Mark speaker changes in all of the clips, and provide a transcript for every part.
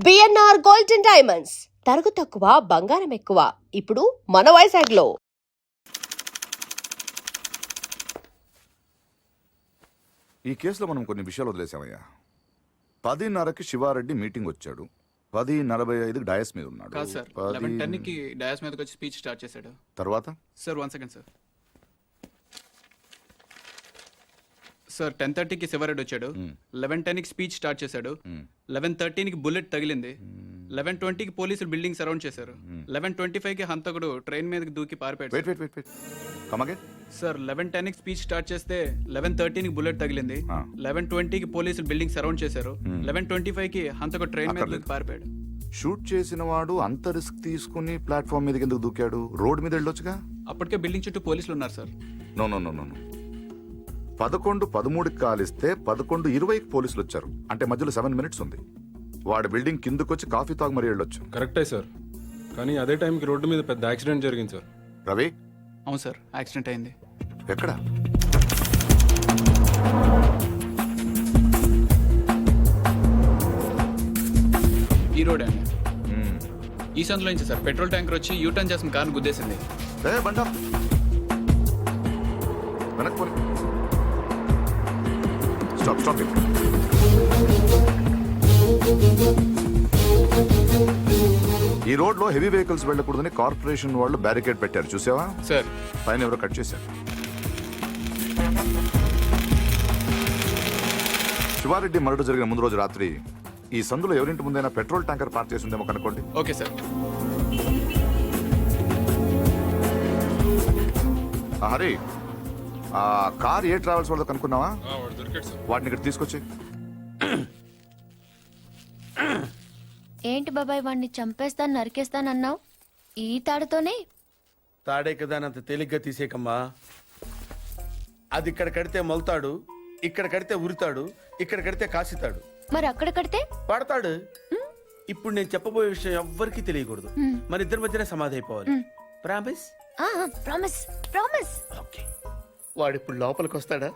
Speaker 1: BNR gold and diamonds తరుగు తక్కువ బంగారం ఎక్కువ ఇప్పుడు మన వైజాగ్లో.
Speaker 2: ఈ కేసులో మనం కొన్ని విషయాలు వదిలేసామయ్యా. 10:30కి శివారెడ్డి మీటింగ్ వచ్చాడు. 10:45కి డయాస్ మీద ఉన్నాడు.
Speaker 3: కాదు సార్, 11:10కి డయాస్ మీదకి వచ్చి స్పీచ్ స్టార్ట్ చేశాడు.
Speaker 2: తర్వాత
Speaker 3: సార్ 1 సెకండ్ సార్. సార్ 10:30కి శివారెడ్డి వచ్చాడు. 11:10కి స్పీచ్ స్టార్ట్ చేశాడు. 11:13కి బుల్లెట్ తగిలింది. 11:20కి పోలీసులు బిల్డింగ్ సరౌండ్ చేశారు. 11:25కి హంతకుడు ట్రైన్ మీదకి దూకి పారిపోయాడు. సార్ 11:10కి స్పీచ్ స్టార్ట్ చేస్తే 11:13కి బుల్లెట్ తగిలింది. 11:20కి పోలీసులు బిల్డింగ్ సరౌండ్ చేశారు. 11:25కి హంతకుడు ట్రైన్ మీద దూకి పారిపోయాడు.
Speaker 2: షూట్ చేసిన వాడు అంత రిస్క్ తీసుకుని ప్లాట్ఫామ్ మీదకి ఎందుకు దూకాడు? రోడ్ మీద వెళ్ళొచ్చుగా.
Speaker 3: అప్పటికే బిల్డింగ్ చుట్టూ పోలీసులు ఉన్నారు సార్.
Speaker 2: నో 11:13కి కాలిస్తే 11:20కి పోలీసులు వచ్చారు. అంటే మధ్యలో 7 minutes ఉంది. వాడు బిల్డింగ్ కిందకొచ్చి కాఫీ తాగు మరీ వెళ్ళొచ్చు.
Speaker 4: కరెక్టే సార్, కానీ అదే టైంకి రోడ్డు మీద పెద్ద యాక్సిడెంట్ జరిగింది సార్.
Speaker 2: రవి?
Speaker 3: అవును సార్, యాక్సిడెంట్ అయింది.
Speaker 2: ఎక్కడ?
Speaker 3: ఈ రోడ్ అండి. ఈ సందులో నుంచి సార్ పెట్రోల్ ట్యాంకర్ వచ్చి యూటర్న్ చేసిన కార్ను గుద్దేసింది.
Speaker 2: బండా వెనక్కి పోనీ. స్టాప్. ఈ రోడ్ లో హెవీ వెహికల్స్ వెళ్ళకూడదని కార్పొరేషన్ వాళ్ళు బ్యారికేడ్ పెట్టారు, చూసావా?
Speaker 3: సార్
Speaker 2: పైన ఎవరో కట్ చేశారు. శివారెడ్డి మర్డర్ జరిగిన ముందు రోజు రాత్రి ఈ సందులో ఎవరింటి ముందైనా పెట్రోల్ ట్యాంకర్ పార్క్ చేసి ఉందేమో కనుకోండి.
Speaker 3: Okay sir.
Speaker 2: హరి, ఆ కార్ ఏ ట్రావెల్స్ వాళ్ళతో కనుక్కున్నావా? వాటిని ఇక్కడ తీసుకొచ్చి.
Speaker 5: ఏంటి బాబాయ్, వాడిని చంపేస్తాను నరికేస్తానన్నావు? ఈ తాడుతోనే?
Speaker 6: తాడే కదా అంత తేలిగ్గా తీసేకమ్మా. అది ఇక్కడ కడితే మొలతాడు, ఇక్కడ కడితే ఉరితాడు, ఇక్కడ కడితే కాసితాడు.
Speaker 5: మరి అక్కడ కడితే
Speaker 6: పడతాడు. ఇప్పుడు నేను చెప్పబోయే విషయం ఎవ్వరికీ తెలియకూడదు. మన ఇద్దరి మధ్యనే సమాధి అయిపోవాలి. ప్రామిస్?
Speaker 5: Promise promise.
Speaker 6: ఓకే. వాడు ఇప్పుడు లోపలికి వస్తాడా?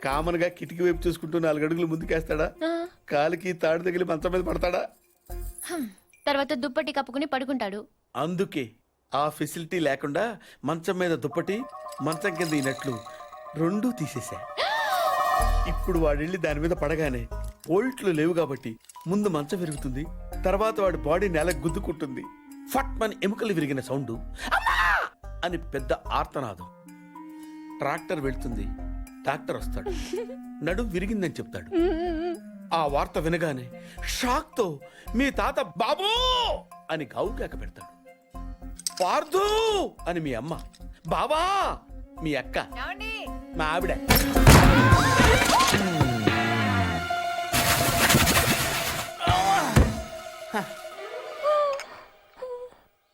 Speaker 6: కామన్ గా కిటికీ వైపు చూసుకుంటూ 4 అడుగులు ముందుకేస్తాడా? కాలికి తాడు తగిలి మంచం మీద పడతాడా?
Speaker 5: తర్వాత దుప్పటి కప్పుకుని పడుకుంటాడు.
Speaker 6: అందుకే ఆ ఫెసిలిటీ లేకుండా మంచం మీద దుప్పటి, మంచం కింద ఈనట్లు 2 తీసేశా. ఇప్పుడు వాడెళ్ళి దాని మీద పడగానే బోల్ట్లు లేవు కాబట్టి ముందు మంచం విరుగుతుంది, తర్వాత వాడి బాడీ నేల గుద్దుకుంటుంది. ఫట్ మన ఎముకలు విరిగిన సౌండ్, అని పెద్ద ఆర్తనాదం. ట్రాక్టర్ వెళ్తుంది, డాక్టర్ వస్తాడు, నడుం విరిగిందని చెప్తాడు. ఆ వార్త వినగానే షాక్ తో మీ తాత బాబూ అని గావు కేక పెడతాడు. పార్దు అని మీ అమ్మ, బాబా మీ అక్క, మా ఆవిడ.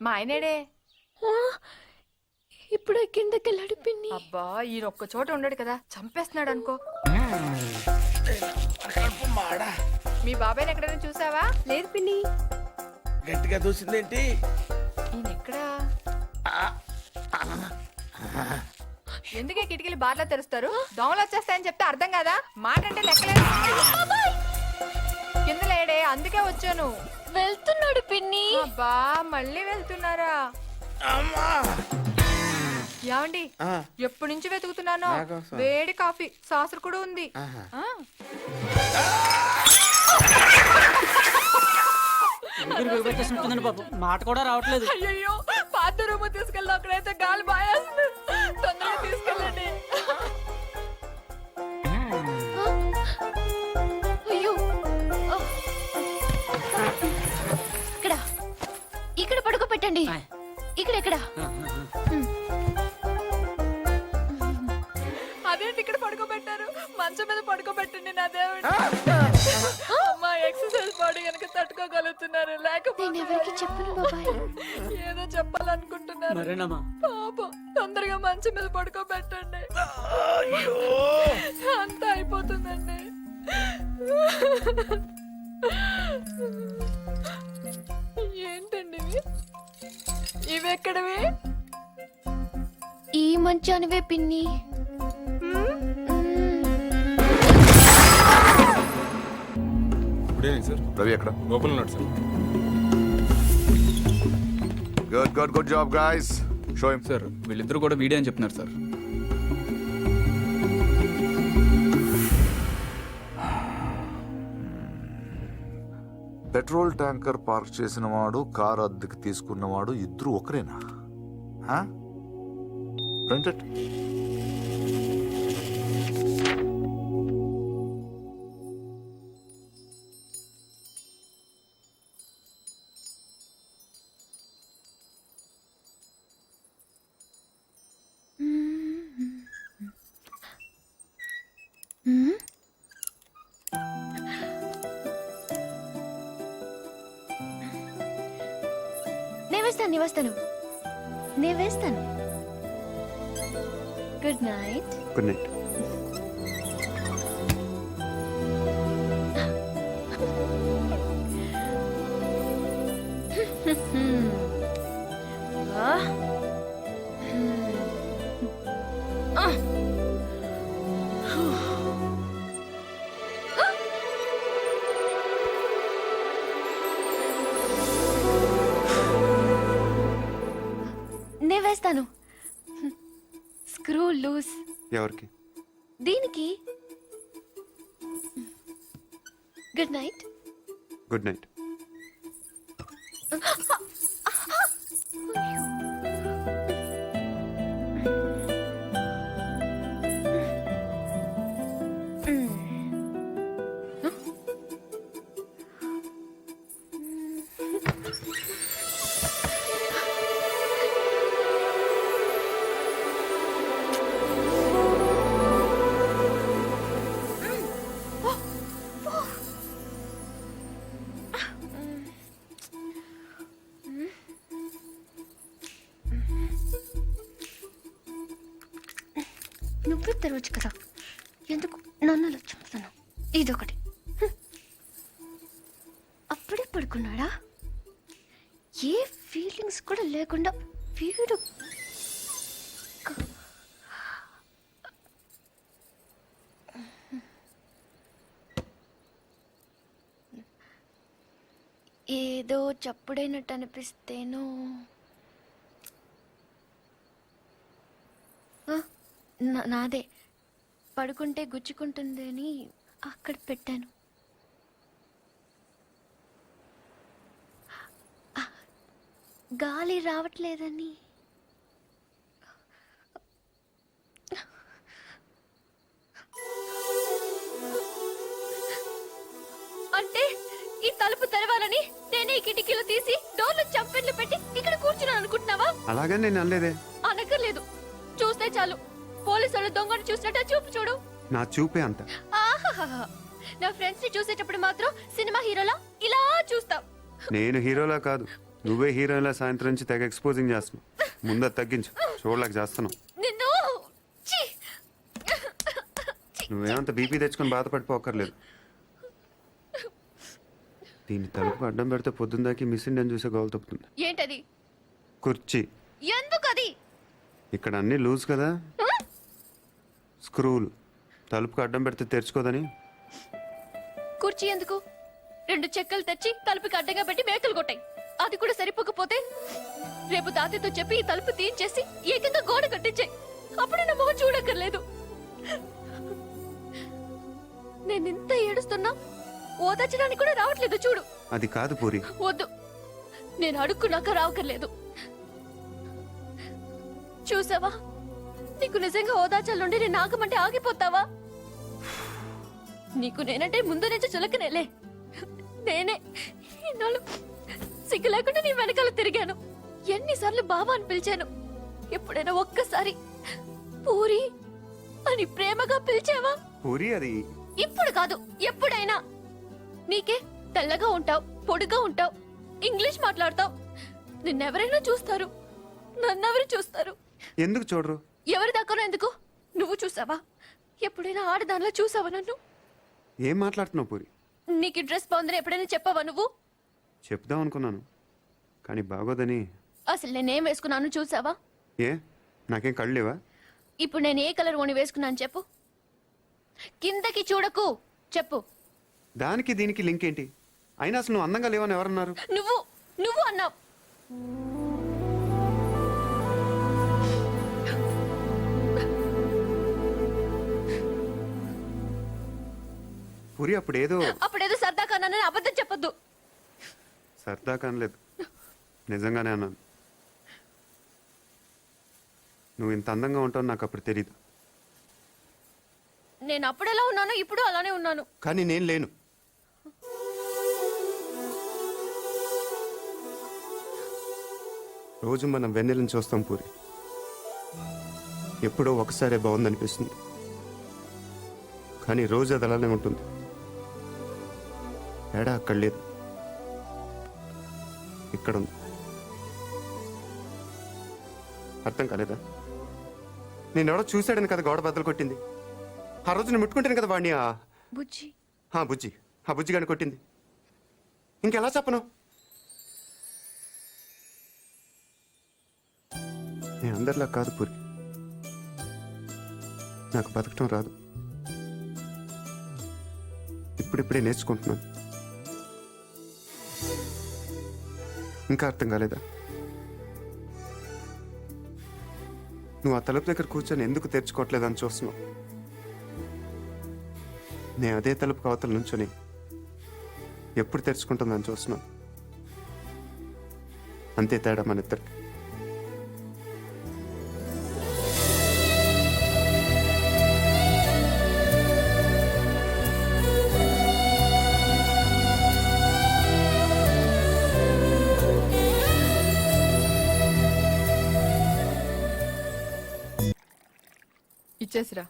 Speaker 7: మా ఆయనేడే
Speaker 5: ఇప్పుడు కిందకెళ్ళాడు పిన్ని.
Speaker 7: అబ్బా ఈయన ఒక్క చోట ఉండడు కదా, చంపేస్తున్నాడు అనుకో. మీ బాబాయ్ ఎక్కడైనా చూసావా?
Speaker 5: లేదు పిన్ని.
Speaker 6: గట్టిగా దూసిందేంటి?
Speaker 7: ఈయన ఎక్కడా? ఎందుకే కిటికీలు బార్లా తెరుస్తారు? దోమలు వచ్చేస్తాయని చెప్తే అర్థం కదా? మాట అంటే లెక్కలేదు. కింద లేడే, అందుకే వచ్చాను.
Speaker 5: వెళ్తున్నాడు పిన్ని.
Speaker 7: అబ్బా మళ్ళీ వెళ్తున్నారా? ఏమండి, ఎప్పటి నుంచి వెతుకుతున్నానో వేడి కాఫీ, సాసరు కూడా ఉంది.
Speaker 8: మాట కూడా రావట్లేదు.
Speaker 7: అయ్యో, పాత రూమ్ తీసుకెళ్ళి అక్కడైతే గాలి బాయేస్తుంది. తొందరగా తీసుకెళ్ళండి.
Speaker 5: అయ్యో, ఇక్కడ పడుకోబెట్టండి. ఇక్కడ
Speaker 7: అదేంటి ఇక్కడ పడుకోబెట్టారు? మంచం మీద పడుకోబెట్టండి నా దేవుడు. అమ్మా, ఎక్సర్సైజ్ బాడీ కనుక తట్టుకోగలుగుతున్నారు, లేకపోతే
Speaker 5: ఎవరికి చెప్పను బాబాయ్.
Speaker 7: ఏదో చెప్పాలనుకుంటున్నారు. పాపం, తొందరగా మంచం మీద పడుకోబెట్టండి. అంతా అయిపోతుందండి. ఏంటండి ఇవి ఎక్కడవి?
Speaker 5: ఈ మంచానివే పిన్ని.
Speaker 4: Good evening sir.
Speaker 2: రవి ఎక్కడ?
Speaker 4: లోపల ఉన్నాడు sir.
Speaker 2: Good job guys. Show him.
Speaker 3: Sir వీళ్ళిద్దరూ కూడా వీడియో అని చెప్తున్నారు సార్.
Speaker 2: పెట్రోల్ ట్యాంకర్ పార్క్ చేసిన వాడు, కార్ అద్దెకి తీసుకున్నవాడు ఇద్దరు ఒకరేనా? ప్రింటెడ్.
Speaker 5: నేను వస్తాను నేను వేస్తాను. Good night.
Speaker 9: Good night.
Speaker 5: నేను వేస్తాను. Screw loose.
Speaker 9: ఎవరికి?
Speaker 5: దీనికి. Good night.
Speaker 9: Good night.
Speaker 5: నువ్వే తెరవచ్చు కదా, ఎందుకు నన్ను చంపుతాను? ఇదొకటి. అప్పుడే పడుకున్నాడా? ఏ ఫీలింగ్స్ కూడా లేకుండా వీడు. ఏదో చప్పుడైనట్టు అనిపిస్తేనో. నాదే. పడుకుంటే గుచ్చుకుంటుంది అని అక్కడ పెట్టాను. గాలి రావట్లేదని. అంటే ఈ తలుపు తెరవాలని నేనే ఈ కిటికీలు తీసి డోర్లు చంపెట్లు పెట్టి ఇక్కడ కూర్చున్నాను అనుకుంటున్నావా?
Speaker 9: అలాగని నేను అనలేదే.
Speaker 5: అనక్కర్లేదు, చూస్తే చాలు. పోలీసులు దొంగను చూసినట్టు చూపు చూడు.
Speaker 9: నా చూపే అంత.
Speaker 5: ఆహాహా. నా ఫ్రెండ్స్ ని చూసేటప్పుడు మాత్రం సినిమా హీరోలా ఇలా చూస్తావు.
Speaker 9: నేను హీరోలా కాదు, నువ్వే హీరోలా సాయంత్రం నుంచి తెగ ఎక్స్పోజింగ్ చేస్తున్నావు. ముందు అది తగ్గించు, చూడలేక చేస్తున్నావు.
Speaker 5: నిన్ను ఛీ!
Speaker 9: నువ్వేమంత బీపీ తెచ్చుకొని బాధపడిపోకర్లేదు. దీన్ని తలుపు అడ్డం పెడితే పొద్దుందాకి మిస్ ఇండియన్ చూసే గోల్ తప్పుతుంది.
Speaker 5: ఏంటది?
Speaker 9: కుర్చీ.
Speaker 5: ఎందుకది?
Speaker 9: ఇక్కడ అన్నీ లూజ్ కదా, స్క్రూలు. తలుపుకు అడ్డం పెడితే తెరుచుకోదని.
Speaker 5: కుర్చీ ఎందుకు? 2 చెక్కలు తెచ్చి తలుపుకి అడ్డంగా పెట్టి మేకలు కొట్టాయి. అది కూడా సరిపోకపోతే రేపు తాతయ్యతో చెప్పి ఈ తలుపు తీయించేసి ఏకంగా గోడ కట్టించాయి. అప్పుడు నా మొహం చూడక్కర్లేదు. నేను ఇంత ఏడుస్తున్నా ఓదార్చడానికి కూడా రావట్లేదు చూడు.
Speaker 9: అది కాదు పూరి.
Speaker 5: వద్దు, నేను అడుక్కున్నాక రావక్కర్లేదు. చూసావా, నీకు నిజంగా ఓదార్చాలంటే నేను ఆగమంటే ఆగిపోతావా? నీకు నేనంటే ముందు నుంచి చులకనేలే. నేనే ఇన్నాళ్ళు సిగ్గు లేకుండా నీ వెనకాల తిరిగాను. ఎన్నిసార్లు బావా అని పిలిచాను. ఎప్పుడైనా ఒక్కసారి పూరి అని ప్రేమగా పిలిచావా?
Speaker 9: పూరి అది
Speaker 5: ఇప్పుడు కాదు, ఎప్పుడైనా. నీకే తెల్లగా ఉంటావు, పొడుగా ఉంటావు, ఇంగ్లీష్ మాట్లాడతావు. నిన్నెవరైనా చూస్తారు, నన్నెవరు చూస్తారు?
Speaker 9: ఎందుకు చూడరు?
Speaker 5: ఎవరి దాకానో ఎందుకు? నువ్వు చూసావా? ఎప్పుడైనా ఆడదానిలో చూసావా నన్ను?
Speaker 9: ఏం మాట్లాడుతున్నావు పూరి?
Speaker 5: నీకు ఈ డ్రెస్ బాగుందని ఎప్పుడైనా చెప్పావా నువ్వు?
Speaker 9: చెప్దాం అనుకున్నాను, కానీ బాగోదని.
Speaker 5: అసలు నేనేం వేసుకున్నాను చూసావా?
Speaker 9: ఏ, నాకేం కళ్ళు లేవా?
Speaker 5: ఇప్పుడు నేను ఏ కలర్ ఓని వేసుకున్నాను చెప్పు. కిందకి చూడకు, చెప్పు.
Speaker 9: దానికి దీనికి లింక్ ఏంటి? అయినా అసలు నువ్వు అందంగా లేవని ఎవరన్నారు?
Speaker 5: నువ్వు నువ్వు అన్నావు.
Speaker 9: పూరి అప్పుడేదో
Speaker 5: అప్పుడేదో సరదా కన్నానని అబద్ధం చెప్పొద్దు.
Speaker 9: సరదా కానలేదు, నిజంగానే అన్నాను. నువ్వు ఇంత అందంగా ఉంటావు నాకు అప్పుడు తెలీదు.
Speaker 5: నేను అప్పుడు ఎలా ఉన్నానో ఇప్పుడు అలానే ఉన్నాను.
Speaker 9: కానీ నేను లేను. రోజు మనం వెన్నెలను చూస్తాం పూరి, ఎప్పుడో ఒకసారే బాగుందనిపిస్తుంది, కానీ రోజు అది అలానే ఉంటుంది. తేడా అక్కడ లేదు, ఇక్కడ ఉంది. అర్థం కాలేదా? నేనెవడో చూశాడని కదా గోడ బద్దలు కొట్టింది. ఆ రోజు నేను ముట్టుకుంటాను కదా వాడిని.
Speaker 5: బుజ్జి
Speaker 9: బుజ్జి, ఆ బుజ్జి గాని కొట్టింది. ఇంకెలా చెప్పను? నేను అందరిలా కాదు పూరి, నాకు బతకటం రాదు. ఇప్పుడిప్పుడే నేర్చుకుంటున్నాను. ఇంకా అర్థం కాలేదా? నువ్వు ఆ తలుపు దగ్గర కూర్చొని ఎందుకు తెరుచుకోవట్లేదని చూస్తున్నావు. నేను అదే తలుపు కవతల నుంచొని ఎప్పుడు తెరుచుకుంటుందని చూస్తున్నావు. అంతే తేడా మన ఇద్దరికి.
Speaker 7: ఇచ్చేసిరా.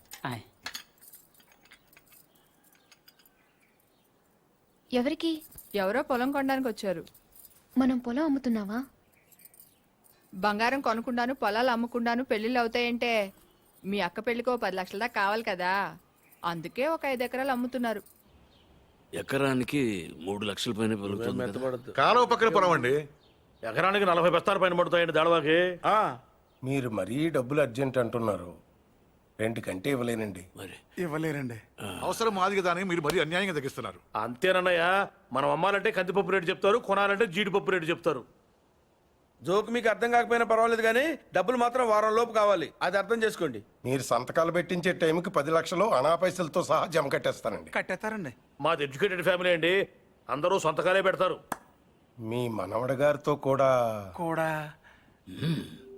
Speaker 5: ఎవరికి?
Speaker 7: ఎవరో పొలం కొనడానికి వచ్చారు.
Speaker 5: మనం పొలం అమ్ముతున్నావా?
Speaker 7: బంగారం కొనుక్కుండాను పొలాలు అమ్ముకుండాను పెళ్లిళ్ళు అవుతాయంటే మీ అక్క పెళ్లికో 10 లక్షల దాకా కావాలి కదా, అందుకే ఒక 5 ఎకరాలు అమ్ముతున్నారు.
Speaker 10: ఎకరానికి 3 లక్షల పైన పెరుగుతుంది కదా.
Speaker 11: కాలువ పక్కన పొలం అండి.
Speaker 10: ఎకరానికి 40 బస్తాల పైన పడుతాయండి దాడవాకి.
Speaker 11: మీరు మరీ డబ్బులు అర్జెంట్ అంటున్నారు. 2 కంటే ఇవ్వలేనండి.
Speaker 10: మరి
Speaker 6: ఇవ్వలేరండి.
Speaker 2: అవసరం మాది కదా అని మీరు మరీ అన్యాయంగా తగ్గిస్తున్నారు.
Speaker 10: అంతేనన్నయ్య, మనం అమ్మాలంటే కందిపప్పు రేటు చెప్తారు, కొనాలంటే జీడిపప్పు రేటు చెప్తారు.
Speaker 6: జోక్ మీకు అర్థం కాకపోయినా పర్వాలేదు, కానీ డబ్బులు మాత్రం వారం లోపు కావాలి, అది అర్థం చేసుకోండి.
Speaker 11: మీరు సంతకాలు పెట్టించే టైంకి 10 లక్షలు అనా పైసలతో సహా జమ కట్టేస్తానండి.
Speaker 6: కట్టేస్తారండి.
Speaker 10: మాది ఎడ్యుకేటెడ్ ఫ్యామిలీ అండి, అందరూ సంతకాలే పెడతారు.
Speaker 11: మీ మనవడి గారితో కూడా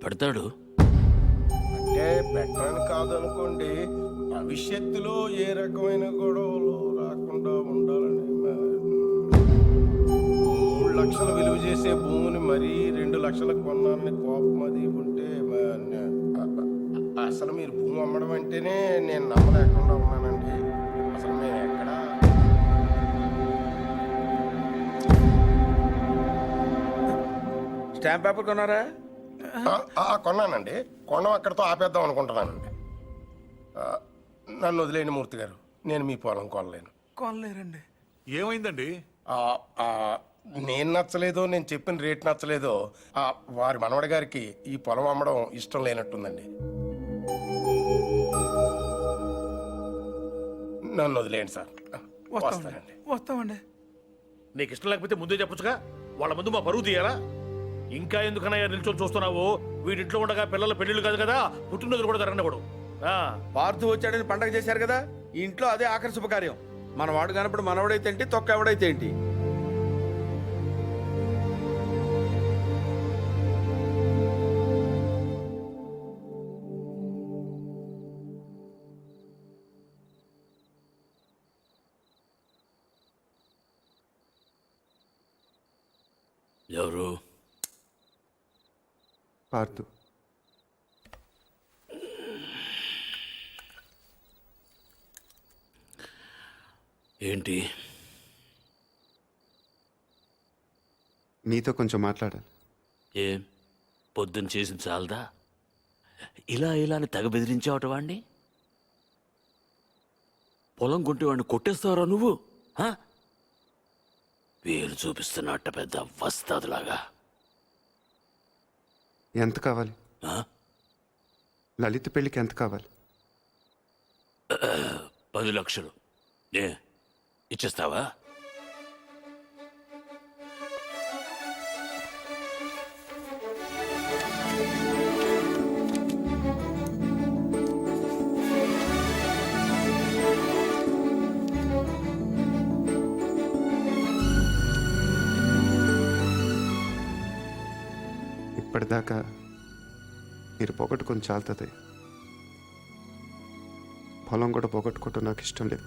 Speaker 10: పెడతాడు.
Speaker 11: అంటే పెట్టని కాదనుకోండి, భవిష్యత్తులో ఏ రకమైన గొడవలు రాకుండా ఉండాలని 3 లక్షలు విలువ చేసే భూమిని మరీ 2 లక్షలకు కొన్నానని కోపం అది ఉంటే అసలు మీరు భూమి అమ్మడం అంటేనే నేను నమ్మలేకుండా ఉన్నానండి. అసలు మేము ఎక్కడ
Speaker 6: స్టాంప్ పేపర్ కొన్నారా?
Speaker 11: కొన్నానండి. కొనం అక్కడితో ఆపేద్దాం అనుకుంటున్నానండి. నన్ను వదిలేని మూర్తి గారు, నేను మీ పొలం కొనలేను.
Speaker 6: కొనలేరండి.
Speaker 2: ఏమైందండి?
Speaker 11: నేను నచ్చలేదో, నేను చెప్పిన రేట్ నచ్చలేదో వారి మనవడి గారికి ఈ పొలం అమ్మడం ఇష్టం లేనట్టుందండి. నన్ను వదిలేయండి సార్. వస్తానండి.
Speaker 6: వస్తామండి.
Speaker 10: నీకు ఇష్టం లేకపోతే ముందే చెప్పొచ్చుగా, వాళ్ళ ముందు మా పరువు తీయాలా? ఇంకా ఎందుకనయ్యా నిల్చొని చూస్తున్నావు? వీడింట్లో ఉండగా పిల్లల పెళ్లిళ్ళు కాదు కదా, పుట్టినరోజులు కూడా జరగనివ్వడు.
Speaker 6: పార్థు వచ్చాడని పండగ చేశారు కదా, ఈ ఇంట్లో అదే ఆఖరి శుభకార్యం. మన వాడు కానప్పుడు మనవడైతే ఏంటి, తొక్క ఎవడైతే ఏంటి.
Speaker 10: ఎవరు?
Speaker 9: పార్థు.
Speaker 10: ఏంటి?
Speaker 9: నీతో కొంచెం మాట్లాడాలి.
Speaker 10: ఏం పొద్దున్న చేసింది చాలదా? ఇలా అని తెగ బెదిరించావట వాడిని. పొలం కొంటే వాడిని కొట్టేస్తావరా నువ్వు? వేలు చూపిస్తున్నట్ట పెద్ద వస్తాదులాగా.
Speaker 9: ఎంత కావాలి? లలిత పెళ్ళికి ఎంత కావాలి?
Speaker 10: 10 లక్షలు. ఇచ్చేస్తావా?
Speaker 9: అప్పటిదాకా మీరు పోగొట్టుకొని చాలుతుంది. పొలం కూడా పోగొట్టుకోవటం నాకు ఇష్టం లేదు.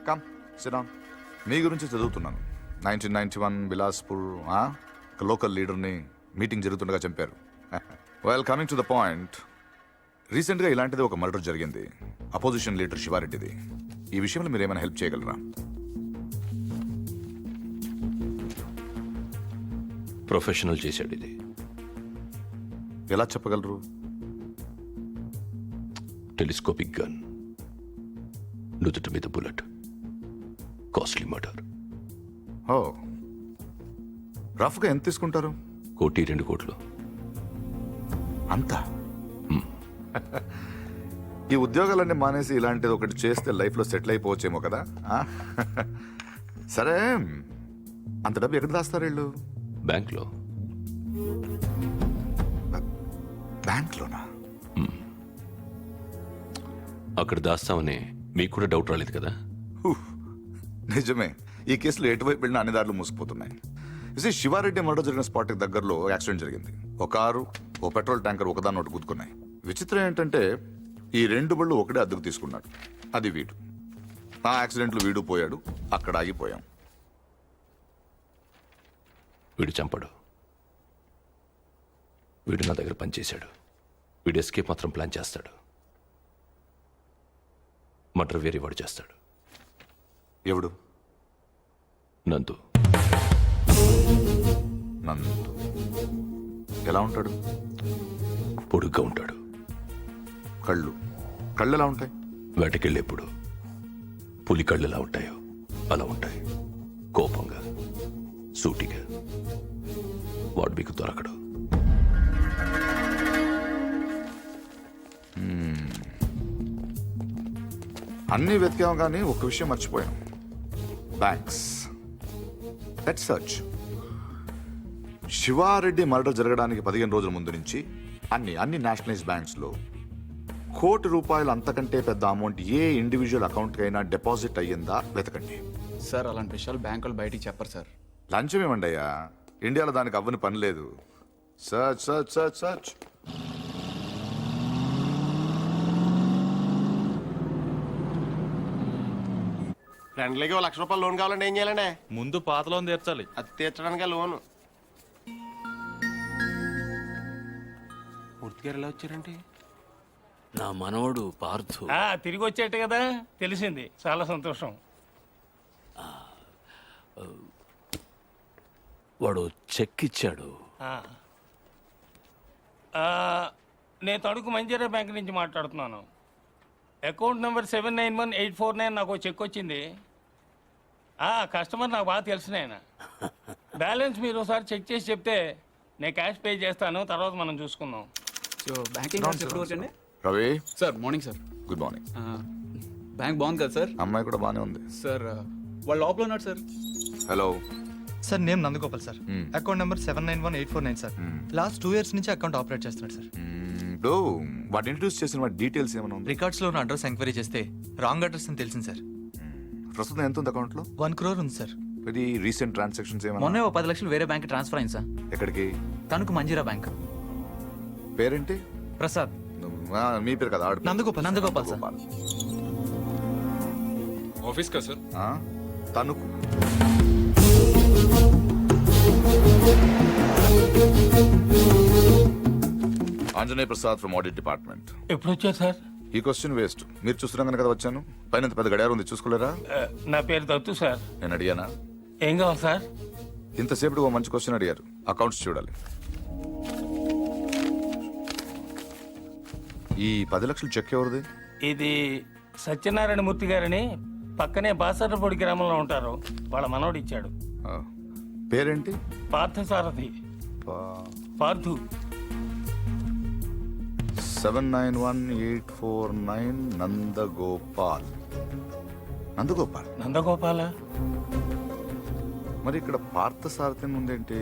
Speaker 2: కమ్ సిరాన్, మీ గురించి చదువుతున్నాను. 1991 బిలాస్పూర్ లోకల్ లీడర్ని మీటింగ్ జరుగుతుండగా చంపారు. Well, coming to the point, రీసెంట్గా ఇలాంటిది ఒక మర్డర్ జరిగింది, అపోజిషన్ లీడర్ శివారెడ్డిది. ఈ విషయంలో మీరు ఏమైనా హెల్ప్ చేయగలరా?
Speaker 12: ప్రొఫెషనల్ చేశాడు ఇది.
Speaker 2: ఎలా చెప్పగలరు?
Speaker 12: టెలిస్కోపిక్ గన్, నుదుటి మీద బుల్లెట్, కాస్ట్లీ మర్డర్.
Speaker 2: ఓ, రఫ్గా ఎంత తీసుకుంటారు?
Speaker 12: 1-2 కోట్లు.
Speaker 2: అంతా? ఈ ఉద్యోగాలన్నీ మానేసి ఇలాంటిది ఒకటి చేస్తే లైఫ్లో సెటిల్ అయిపోవచ్చేమో కదా. సరే, అంత డబ్బు ఎక్కడ దాస్తారు వీళ్ళు?
Speaker 12: బ్యాంక్లో.
Speaker 2: బ్యాంక్లోనా?
Speaker 12: అక్కడ దాస్తామని మీకు కూడా డౌట్ రాలేదు కదా?
Speaker 2: నిజమే, ఈ కేసులో ఎటువైపు వెళ్ళినా అన్ని దారులు మూసిపోతున్నాయి. శివారెడ్డి మర్డర్ జరిగిన స్పాట్కి దగ్గరలో యాక్సిడెంట్ జరిగింది. ఒక కారు, ఓ పెట్రోల్ ట్యాంకర్ ఒకదాన్ని ఒకటి గుద్దుకున్నాయి. విచిత్రం ఏంటంటే ఈ 2 బళ్ళు ఒకటే అద్దెకు తీసుకున్నాడు. అది వీడు. ఆ యాక్సిడెంట్లో వీడు పోయాడు, అక్కడ ఆగిపోయాం.
Speaker 12: వీడు చంపడు. వీడు నా దగ్గర పనిచేశాడు. వీడు ఎస్కేప్ మాత్రం ప్లాన్ చేస్తాడు. మర్డర్ వేరే వాడు చేస్తాడు.
Speaker 2: ఎవడు?
Speaker 12: నందు.
Speaker 2: నందు ఎలా ఉంటాడు?
Speaker 12: పొడుగ్గా ఉంటాడు.
Speaker 2: కళ్ళు ఎలా ఉంటాయి?
Speaker 12: వేటకెళ్ళేప్పుడు పులి కళ్ళు ఎలా ఉంటాయో అలా ఉంటాయి. కోపంగా, సూటిగా. వాడు మీకు దొరకడు.
Speaker 2: అన్నీ వెతికాం కానీ ఒక్క విషయం మర్చిపోయాం. Banks. Let's search. Sivareddy murder జరగడానికి 15 రోజుల ముందు నుంచి అన్ని నేషనలైజ్ బ్యాంక్స్లో ₹1,00,00,000 అంతకంటే పెద్ద అమౌంట్ ఏ ఇండివిజువల్ అకౌంట్కి అయినా డిపాజిట్ అయ్యిందా వెతకండి.
Speaker 3: సార్ అలాంటి విషయాలు బ్యాంకులు బయటికి చెప్పరు సార్.
Speaker 2: లంచం ఏమండి అయ్యా, ఇండియాలో దానికి అవ్వని పని లేదు. Search search search search.
Speaker 11: ఫ్రెండ్లీకి ₹1,00,000 లోన్ కావాలంటే ఏం చేయాలండి?
Speaker 10: ముందు పాత లోన్ తీర్చాలి.
Speaker 11: అది తీర్చడానికి లోను. పూర్తిగా ఎలా వచ్చారంటే?
Speaker 8: నా మనవడు పార్థు.
Speaker 10: తిరిగి వచ్చేట్టు కదా, తెలిసింది. చాలా సంతోషం.
Speaker 8: వాడు చెక్ ఇచ్చాడు.
Speaker 10: నేను తణుకు మంజీరా బ్యాంక్ నుంచి మాట్లాడుతున్నాను. అకౌంట్ నెంబర్ 791849 నాకు ఒక చెక్ వచ్చింది. కస్టమర్ నాకు బాగా తెలిసిన ఆయన. బ్యాలెన్స్ మీరు ఒకసారి చెక్ చేసి చెప్తే నేను క్యాష్ పే చేస్తాను, తర్వాత మనం చూసుకుందాం.
Speaker 3: సో బ్యాంకింగ్ అవర్స్ ఎప్పుడు వరకు అండి?
Speaker 2: Ravi,
Speaker 3: sir morning sir.
Speaker 2: Good morning.
Speaker 3: Bank బాగుంది కదా సార్?
Speaker 2: అమ్మాయి కూడా బాగానే ఉంది
Speaker 3: సార్. వాళ్ళు లోపల ఉన్నారు sir.
Speaker 2: Hello
Speaker 13: sir, name Nandagopal sir. Account number 791849 sir. Last 2 years నుంచి అకౌంట్ ఆపరేట్ చేస్తున్నాడు సార్.
Speaker 2: ఇప్పుడు వాటి ఇంట్రడ్యూస్ చేసిన వాటి డీటెయిల్స్ ఏమైనా ఉంది?
Speaker 13: రికార్డ్స్ లో ఉన్న అడ్రస్ ఎంక్వైరీ చేస్తే రాంగ్ అడ్రస్ అని తెలిసింది సార్.
Speaker 2: ప్రస్తుతం ఎంత ఉంది అకౌంట్లో?
Speaker 13: 1 crore ఉంది సార్.
Speaker 2: ఇది రీసెంట్ ట్రాన్సాక్షన్స్ ఏమైనా?
Speaker 13: మొన్నే 10 లక్షలు వేరే బ్యాంక్ ట్రాన్స్ఫర్ అయింది సార్.
Speaker 2: ఎక్కడికి?
Speaker 13: తణుకు మంజీరా బ్యాంక్.
Speaker 2: పేరేంటి?
Speaker 13: ప్రసాద్.
Speaker 2: మీ పేరు కదా?
Speaker 13: నందగోపాల్ సార్.
Speaker 4: ఆఫీస్ కా sir?
Speaker 2: Tanuku. Anjaneya Prasad from audit department.
Speaker 10: ఎప్పుడు వచ్చారు సార్?
Speaker 2: ఈ క్వశ్చన్ వేస్ట్. మీరు చూస్తున్నాను కదా వచ్చాను. పైన పెద్ద గడియారం ఉంది, చూసుకోలేరా?
Speaker 10: నా పేరు దత్తు సార్.
Speaker 2: నేను అడిగానా?
Speaker 10: ఏం కావాలి సార్?
Speaker 2: ఇంతసేపు ఒక మంచి క్వశ్చన్ అడిగారు. అకౌంట్స్ చూడాలి. ఈ 10 లక్షలు చెక్ ఎవరిది?
Speaker 10: ఇది సత్యనారాయణ మూర్తి గారని పక్కనే బాసరపొడి గ్రామంలో ఉంటారు. వాళ్ళ మనవడు ఇచ్చాడు.
Speaker 2: పేరేంటి?
Speaker 10: పార్థసారథి. పార్థు.
Speaker 2: 791849 నందగోపాల్.
Speaker 10: నందగోపాల
Speaker 2: మరి ఇక్కడ పార్థ సారథ్యం ఉందేంటి?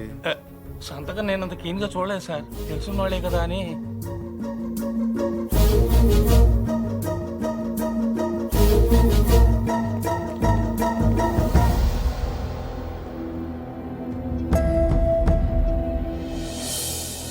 Speaker 10: సంతకం నేను అంత కీన్ గా చూడలేదు సార్ తెలుసున్న వాళ్ళే కదా అని